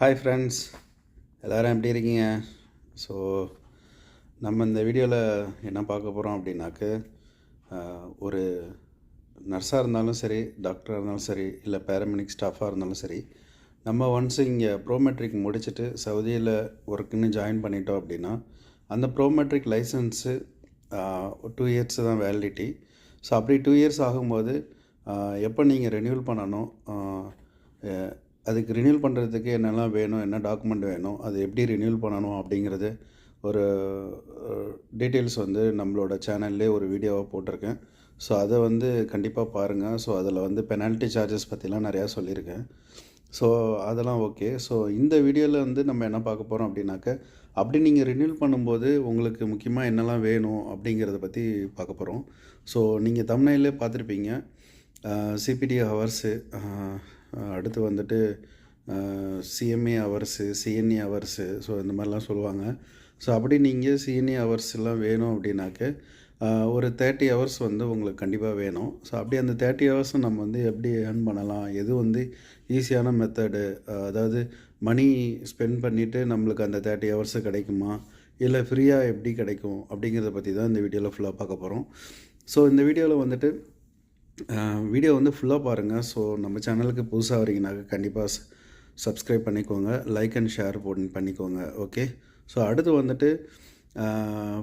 Hi friends, எல்லோரும் எப்படி இருக்கீங்க? ஸோ நம்ம இந்த வீடியோவில் என்ன பார்க்க போகிறோம் அப்படின்னாக்க, ஒரு நர்ஸாக இருந்தாலும் சரி, டாக்டராக இருந்தாலும் சரி, இல்லை பேராமெடிக் ஸ்டாஃபாக இருந்தாலும் சரி, நம்ம ஒன்ஸ் இங்கே ப்ரோமெட்ரிக் முடிச்சுட்டு சவுதியில் ஒர்க்குன்னு ஜாயின் பண்ணிட்டோம் அப்படின்னா, அந்த ப்ரோமெட்ரிக் லைசன்ஸு 2 இயர்ஸ் தான் வேலிடிட்டி. ஸோ அப்படி 2 இயர்ஸ் ஆகும்போது எப்போ நீங்கள் ரெனியூவல் பண்ணணும், அதுக்கு ரினியூவல் பண்ணுறதுக்கு என்னெல்லாம் வேணும், என்ன டாக்குமெண்ட் வேணும், அது எப்படி ரினியூவல் பண்ணணும் அப்படிங்கிறது ஒரு டீட்டெயில்ஸ் வந்து நம்மளோட சேனல்லே ஒரு வீடியோவாக போட்டிருக்கேன். ஸோ அதை வந்து கண்டிப்பாக பாருங்கள். ஸோ அதில் வந்து பெனால்ட்டி சார்ஜஸ் பற்றிலாம் நிறையா சொல்லியிருக்கேன். ஸோ அதெல்லாம் ஓகே. ஸோ இந்த வீடியோவில் வந்து நம்ம என்ன பார்க்க போகிறோம் அப்படின்னாக்க, அப்படி நீங்கள் ரினியூவல் பண்ணும்போது உங்களுக்கு முக்கியமாக என்னெல்லாம் வேணும் அப்படிங்கிறத பற்றி பார்க்க போகிறோம். ஸோ நீங்கள் தம்ப்நெயிலே பார்த்துருப்பீங்க, சிபிடி ஹவர்ஸு, அடுத்து வந்துட்டு CMA hours, CNA hours, so இந்த மாதிரிலாம் சொல்லுவாங்க. ஸோ அப்படி நீங்கள் சிஎன்ஏ ஹவர்ஸ்லாம் வேணும் அப்படின்னாக்க ஒரு 30 ஹவர்ஸ் வந்து உங்களுக்கு கண்டிப்பாக வேணும். ஸோ அப்படி அந்த 30 ஹவர்ஸும் நம்ம வந்து எப்படி ஏர்ன் பண்ணலாம், எது வந்து ஈஸியான மெத்தடு, அதாவது மணி ஸ்பெண்ட் பண்ணிவிட்டு நம்மளுக்கு அந்த 30 ஹவர்ஸு கிடைக்குமா, இல்லை ஃப்ரீயாக எப்படி கிடைக்கும் அப்படிங்கிறத பற்றி தான் இந்த வீடியோவில் ஃபுல்லாக பார்க்க போகிறோம். ஸோ இந்த வீடியோவில் வந்துட்டு வீடியோ வந்து ஃபுல்லாக பாருங்கள். ஸோ நம்ம சேனலுக்கு புதுசாக வரீங்கனாக்க கண்டிப்பாக சப்ஸ்கிரைப் பண்ணிக்கோங்க, லைக் அண்ட் ஷேர் பண்ணிக்கோங்க. ஓகே. ஸோ அடுத்து வந்துட்டு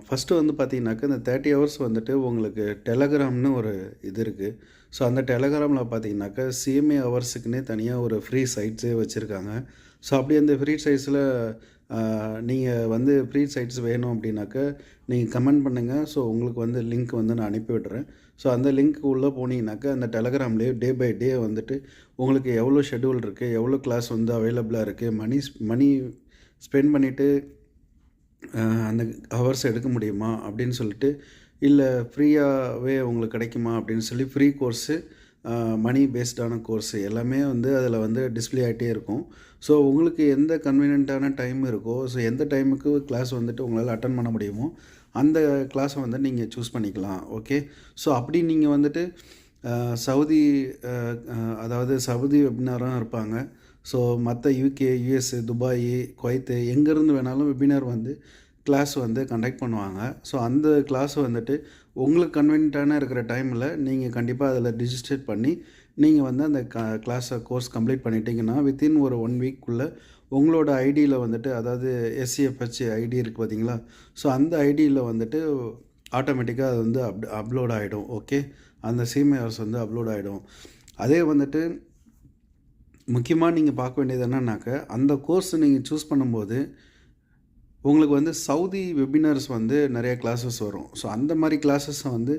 ஃபஸ்ட்டு வந்து பார்த்திங்கனாக்கா, இந்த 30 ஹவர்ஸ் வந்துட்டு உங்களுக்கு டெலகிராம்னு ஒரு இது இருக்குது. ஸோ அந்த டெலகிராமில் பார்த்திங்கனாக்கா சிஎம்ஏ ஹவர்ஸுக்குன்னே தனியாக ஒரு ஃப்ரீ சைட்ஸே வச்சுருக்காங்க. ஸோ அப்படி அந்த ஃப்ரீ சைட்ஸில் நீங்கள் வந்து ஃப்ரீ சைட்ஸ் வேணும் அப்படின்னாக்கா நீங்கள் கமெண்ட் பண்ணுங்கள். ஸோ உங்களுக்கு வந்து லிங்க் வந்து நான் அனுப்பி விடுறேன். ஸோ அந்த லிங்க் உள்ளே போனீங்கன்னாக்கா அந்த டெலகிராம்லேயே டே பை டே வந்துட்டு உங்களுக்கு எவ்வளோ ஷெட்யூல் இருக்குது, எவ்வளோ கிளாஸ் வந்து அவைலபிளாக இருக்குது, மணி ஸ்பெண்ட் பண்ணிவிட்டு அந்த ஹவர்ஸ் எடுக்க முடியுமா அப்படின்னு சொல்லிட்டு, இல்லை ஃப்ரீயாகவே உங்களுக்கு கிடைக்குமா அப்படின்னு சொல்லி ஃப்ரீ கோர்ஸு, மணி பேஸ்டான கோர்ஸு எல்லாமே வந்து அதில் வந்து டிஸ்பிளே ஆகிட்டே இருக்கும். ஸோ உங்களுக்கு எந்த கன்வீனியண்ட்டான டைம் இருக்கோ, ஸோ எந்த டைமுக்கு கிளாஸ் வந்துட்டு உங்களால் அட்டன் பண்ண முடியுமோ அந்த கிளாஸை வந்து நீங்கள் சூஸ் பண்ணிக்கலாம். ஓகே. ஸோ அப்படி நீங்கள் வந்துட்டு சவுதி, அதாவது சவுதி வெபினாரும் இருப்பாங்க. ஸோ மற்ற யூகே, யுஎஸ், துபாய், குவைத்து எங்கேருந்து வேணாலும் வெபினார் வந்து கிளாஸ் வந்து கண்டக்ட் பண்ணுவாங்க. ஸோ அந்த கிளாஸ் வந்துட்டு உங்களுக்கு கன்வீனியண்ட்டான இருக்கிற டைமில் நீங்கள் கண்டிப்பாக அதில் ரிஜிஸ்டர் பண்ணி நீங்கள் வந்து அந்த கிளாஸை கோர்ஸ் கம்ப்ளீட் பண்ணிட்டீங்கன்னா வித்தின் ஒரு 1 வீக்குள்ளே உங்களோட ஐடியில் வந்துட்டு, அதாவது எஸ்சிஎஃப்ஹெச் ஐடி இருக்குது பார்த்தீங்களா, ஸோ அந்த ஐடியில் வந்துட்டு ஆட்டோமேட்டிக்காக அது வந்து அப்லோட் ஆகிடும். ஓகே. அந்த சிஎம்ஏஆர்ஸ் வந்து அப்லோட் ஆகிடும். அதே வந்துட்டு முக்கியமாக நீங்கள் பார்க்க வேண்டியது என்னன்னாக்க, அந்த கோர்ஸ் நீங்கள் சூஸ் பண்ணும்போது உங்களுக்கு வந்து சவுதி வெபினார்ஸ் வந்து நிறைய கிளாஸஸ் வரும். ஸோ அந்த மாதிரி கிளாஸஸை வந்து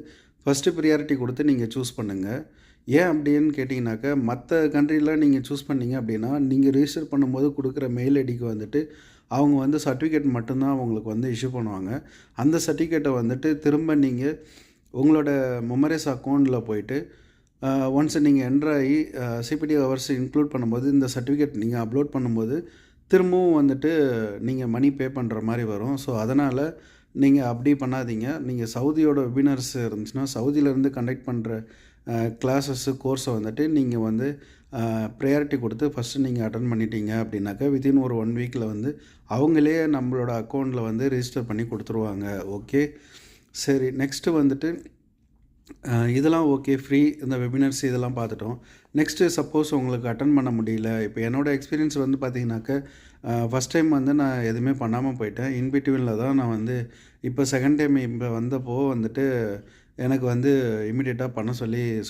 ஃபஸ்ட்டு ப்ரியாரிட்டி கொடுத்து நீங்கள் சூஸ் பண்ணுங்கள். ஏன் அப்படின்னு கேட்டிங்கனாக்கா, மற்ற கண்ட்ரியில் நீங்கள் சூஸ் பண்ணிங்க அப்படின்னா நீங்கள் ரிஜிஸ்டர் பண்ணும்போது கொடுக்குற மெயில் ஐடிக்கு வந்துட்டு அவங்க வந்து சர்டிஃபிகேட் மட்டும்தான் அவங்களுக்கு வந்து இஷ்யூ பண்ணுவாங்க. அந்த சர்டிஃபிகேட்டை வந்துட்டு திரும்ப நீங்கள் உங்களோட மெமரிஸ் அக்கௌண்ட்டில் போயிட்டு ஒன்ஸ் நீங்கள் என்ட்ரு ஆகி சிபிடி ஹவர்ஸ் இன்க்ளூட் பண்ணும்போது இந்த சர்டிஃபிகேட் நீங்கள் அப்லோட் பண்ணும்போது திரும்பவும் வந்துட்டு நீங்கள் மணி பே பண்ணுற மாதிரி வரும். ஸோ அதனால் நீங்கள் அப்படி பண்ணாதீங்க. நீங்கள் சவுதியோட வெபினார்ஸ் இருந்துச்சுன்னா சவுதியிலேருந்து கண்டக்ட் பண்ணுற கிளாஸஸ்ஸு, கோர்ஸை வந்துட்டு நீங்கள் வந்து ப்ரையாரிட்டி கொடுத்து ஃபஸ்ட்டு நீங்கள் அட்டன் பண்ணிட்டீங்க அப்படின்னாக்கா வித்தின் ஒரு 1 வீக்கில் வந்து அவங்களே நம்மளோட அக்கௌண்ட்டில் வந்து ரிஜிஸ்டர் பண்ணி கொடுத்துருவாங்க. ஓகே. சரி, நெக்ஸ்ட்டு வந்துட்டு இதெல்லாம் ஓகே, ஃப்ரீ இந்த வெபினார்ஸ் இதெல்லாம் பார்த்துட்டோம். நெக்ஸ்ட்டு சப்போஸ் உங்களுக்கு அட்டன் பண்ண முடியல, இப்போ என்னோடய எக்ஸ்பீரியன்ஸ் வந்து பார்த்திங்கனாக்கா, ஃபஸ்ட் டைம் வந்து நான் எதுவுமே பண்ணாமல் போயிட்டேன். இன்பிட்வீனில் தான் நான் வந்து இப்போ செகண்ட் டைம் இப்போ வந்தப்போ வந்துட்டு எனக்கு வந்து இமீடியட்டாக பண்ண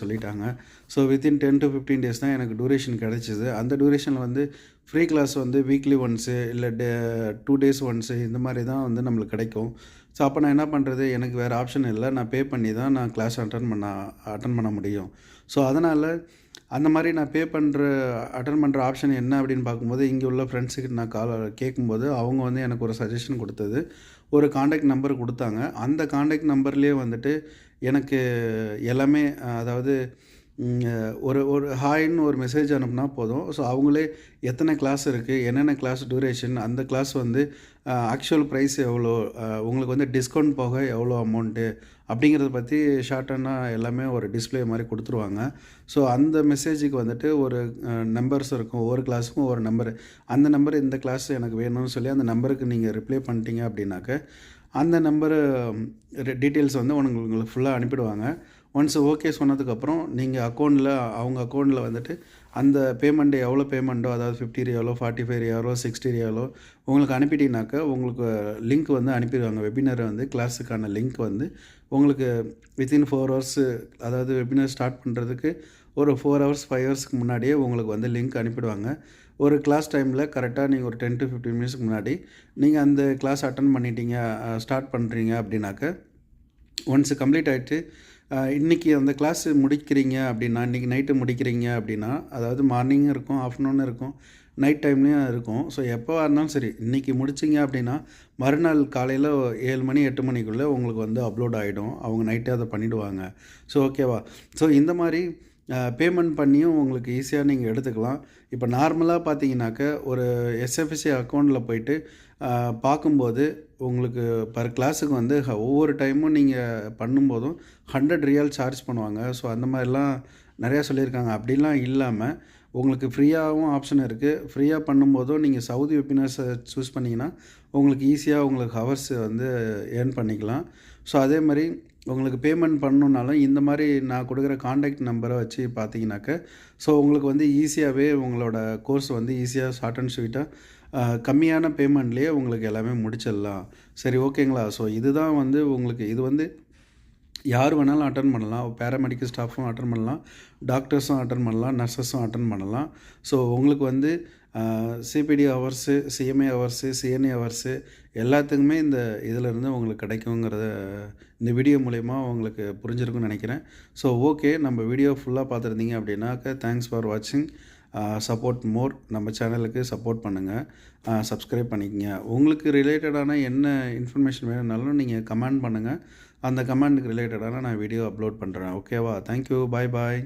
சொல்லிட்டாங்க. ஸோ வித்தின் 10 to 15 டேஸ் தான் எனக்கு டூரேஷன் கிடச்சிது. அந்த டூரேஷனில் வந்து ஃப்ரீ கிளாஸ் வந்து வீக்லி ஒன்ஸு இல்லை 2 டேஸ் ஒன்ஸு இந்த மாதிரி தான் வந்து நம்மளுக்கு கிடைக்கும். ஸோ அப்போ நான் என்ன பண்ணுறது, எனக்கு வேறு ஆப்ஷன் இல்லை, நான் பே பண்ணி தான் நான் கிளாஸ் அட்டன் பண்ண முடியும். ஸோ அதனால் அந்த மாதிரி நான் அட்டன் பண்ணுற ஆப்ஷன் என்ன அப்படின்னு பார்க்கும்போது, இங்கே உள்ள ஃப்ரெண்ட்ஸுக்கு நான் கேட்கும்போது அவங்க வந்து எனக்கு ஒரு சஜஷன் கொடுத்தது, ஒரு காண்டாக்ட் நம்பர் கொடுத்தாங்க. அந்த காண்டாக்ட் நம்பர்லேயே வந்துட்டு எனக்கு எல்லாமே, அதாவது ஒரு ஒரு ஹாய்ன்னு ஒரு மெசேஜ் அனுப்புனா போதும். ஸோ அவங்களே எத்தனை கிளாஸ் இருக்குது, என்னென்ன கிளாஸ் டியூரேஷன், அந்த கிளாஸ் வந்து ஆக்சுவல் ப்ரைஸ் எவ்வளோ, உங்களுக்கு வந்து டிஸ்கவுண்ட் போக எவ்வளோ அமௌண்ட்டு அப்படிங்கிறத பற்றி ஷார்ட்டனா எல்லாமே ஒரு டிஸ்ப்ளே மாதிரி கொடுத்துருவாங்க. ஸோ அந்த மெசேஜுக்கு வந்துட்டு ஒரு நம்பர்ஸ் இருக்கும். ஒவ்வொரு கிளாஸுக்கும் ஒவ்வொரு நம்பரு. அந்த நம்பர் இந்த கிளாஸ் எனக்கு வேணும்னு சொல்லி அந்த நம்பருக்கு நீங்கள் ரிப்ளை பண்ணிட்டீங்க அப்படின்னாக்க, அந்த நம்பரு டீட்டெயில்ஸ் வந்து உங்களுக்கு ஃபுல்லாக அனுப்பிடுவாங்க. ஒன்ஸ் ஓகே சொன்னதுக்கப்புறம் நீங்கள் அவங்க அக்கௌண்ட்டில் வந்துட்டு அந்த பேமெண்ட் எவ்வளோ பேமெண்ட்டோ, அதாவது 50 ரியாலோ, 45 ரியாலோ, 60 ரியாலோ உங்களுக்கு அனுப்பிட்டீங்கனாக்கா, உங்களுக்கு லிங்க் வந்து அனுப்பிடுவாங்க. வெபினார் வந்து கிளாஸுக்கான லிங்க் வந்து உங்களுக்கு வித்தின் 4 ஹவர்ஸு, அதாவது வெபினார் ஸ்டார்ட் பண்ணுறதுக்கு ஒரு 4 ஹவர்ஸ் 5 ஹவர்ஸ்க்கு முன்னாடியே உங்களுக்கு வந்து லிங்க் அனுப்பிடுவாங்க. ஒரு கிளாஸ் டைமில் கரெக்டாக நீங்கள் ஒரு 10 to 15 மினிட்ஸ்க்கு முன்னாடி நீங்கள் அந்த கிளாஸ் அட்டெண்ட் பண்ணிட்டீங்க, ஸ்டார்ட் பண்ணுறீங்க அப்படின்னாக்க, ஒன்ஸ் கம்ப்ளீட் ஆகிட்டு இன்றைக்கி அந்த கிளாஸ் முடிக்கிறீங்க அப்படின்னா, இன்றைக்கி நைட்டு முடிக்கிறீங்க அப்படின்னா, அதாவது மார்னிங்கும் இருக்கும், ஆஃப்டர்நூனும் இருக்கும், நைட் டைம்லேயும் இருக்கும். ஸோ எப்போவா இருந்தாலும் சரி, இன்றைக்கி முடிச்சிங்க அப்படின்னா மறுநாள் காலையில் 7 மணி 8 மணிக்குள்ளே உங்களுக்கு வந்து அப்லோட் ஆகிடும். அவங்க நைட்டே அதை பண்ணிவிடுவாங்க. ஸோ ஓகேவா? ஸோ இந்த மாதிரி பேமெண்ட் பண்ணியும் உங்களுக்கு ஈஸியாக நீங்கள் எடுத்துக்கலாம். இப்போ நார்மலாக பார்த்தீங்கன்னாக்க, ஒரு எஸ்எஃப்எஸ்சி அக்கௌண்ட்டில் போய்ட்டு பார்க்கும்போது உங்களுக்கு பர் கிளாஸுக்கு வந்து ஒவ்வொரு டைமும் நீங்கள் பண்ணும்போதும் 100 ரியால் சார்ஜ் பண்ணுவாங்க. ஸோ அந்த மாதிரிலாம் நிறையா சொல்லியிருக்காங்க. அப்படிலாம் இல்லாமல் உங்களுக்கு ஃப்ரீயாகவும் ஆப்ஷன் இருக்குது. ஃப்ரீயாக பண்ணும்போதும் நீங்கள் சவுதி வெபினார்ஸை சூஸ் பண்ணிங்கன்னா உங்களுக்கு ஈஸியாக உங்களுக்கு ஹவர்ஸ் வந்து ஏர்ன் பண்ணிக்கலாம். ஸோ அதே மாதிரி உங்களுக்கு பேமெண்ட் பண்ணணுன்னாலும் இந்த மாதிரி நான் கொடுக்குற காண்டாக்ட் நம்பரை வச்சு பார்த்தீங்கன்னாக்க, ஸோ உங்களுக்கு வந்து ஈஸியாகவே உங்களோட கோர்ஸ் வந்து ஈஸியாக ஷார்ட் அண்ட் ஸ்வீட்டாக கம்மியான பேமெண்ட்லேயே உங்களுக்கு எல்லாமே முடிச்சிடலாம். சரி, ஓகேங்களா? ஸோ இதுதான் வந்து உங்களுக்கு இது வந்து யார் வேணாலும் அட்டன் பண்ணலாம். பேராமெடிக்கல் ஸ்டாஃபும் அட்டன் பண்ணலாம், டாக்டர்ஸும் அட்டன் பண்ணலாம், நர்சஸும் அட்டன் பண்ணலாம். ஸோ உங்களுக்கு வந்து CBT hours, CMA hours, CNA hours எல்லாத்துக்குமே இந்த இதிலேருந்து உங்களுக்கு கிடைக்குங்கிறத இந்த வீடியோ மூலயமா உங்களுக்கு புரிஞ்சிருக்குன்னு நினைக்கிறேன். ஸோ ஓகே, நம்ம வீடியோ ஃபுல்லாக பார்த்துருந்தீங்க அப்படின்னாக்க, தேங்க்ஸ் ஃபார் வாட்சிங். சப்போர்ட் மோர். நம்ம சேனலுக்கு சப்போர்ட் பண்ணுங்கள், சப்ஸ்கிரைப் பண்ணிக்கங்க. உங்களுக்கு ரிலேட்டடான என்ன இன்ஃபர்மேஷன் வேணும்னாலும் நீங்கள் கமெண்ட் பண்ணுங்கள். அந்த கமெண்ட்டுக்கு ரிலேட்டடான நான் வீடியோ அப்லோட் பண்ணுறேன். ஓகேவா? தேங்க்யூ. பாய் பாய்.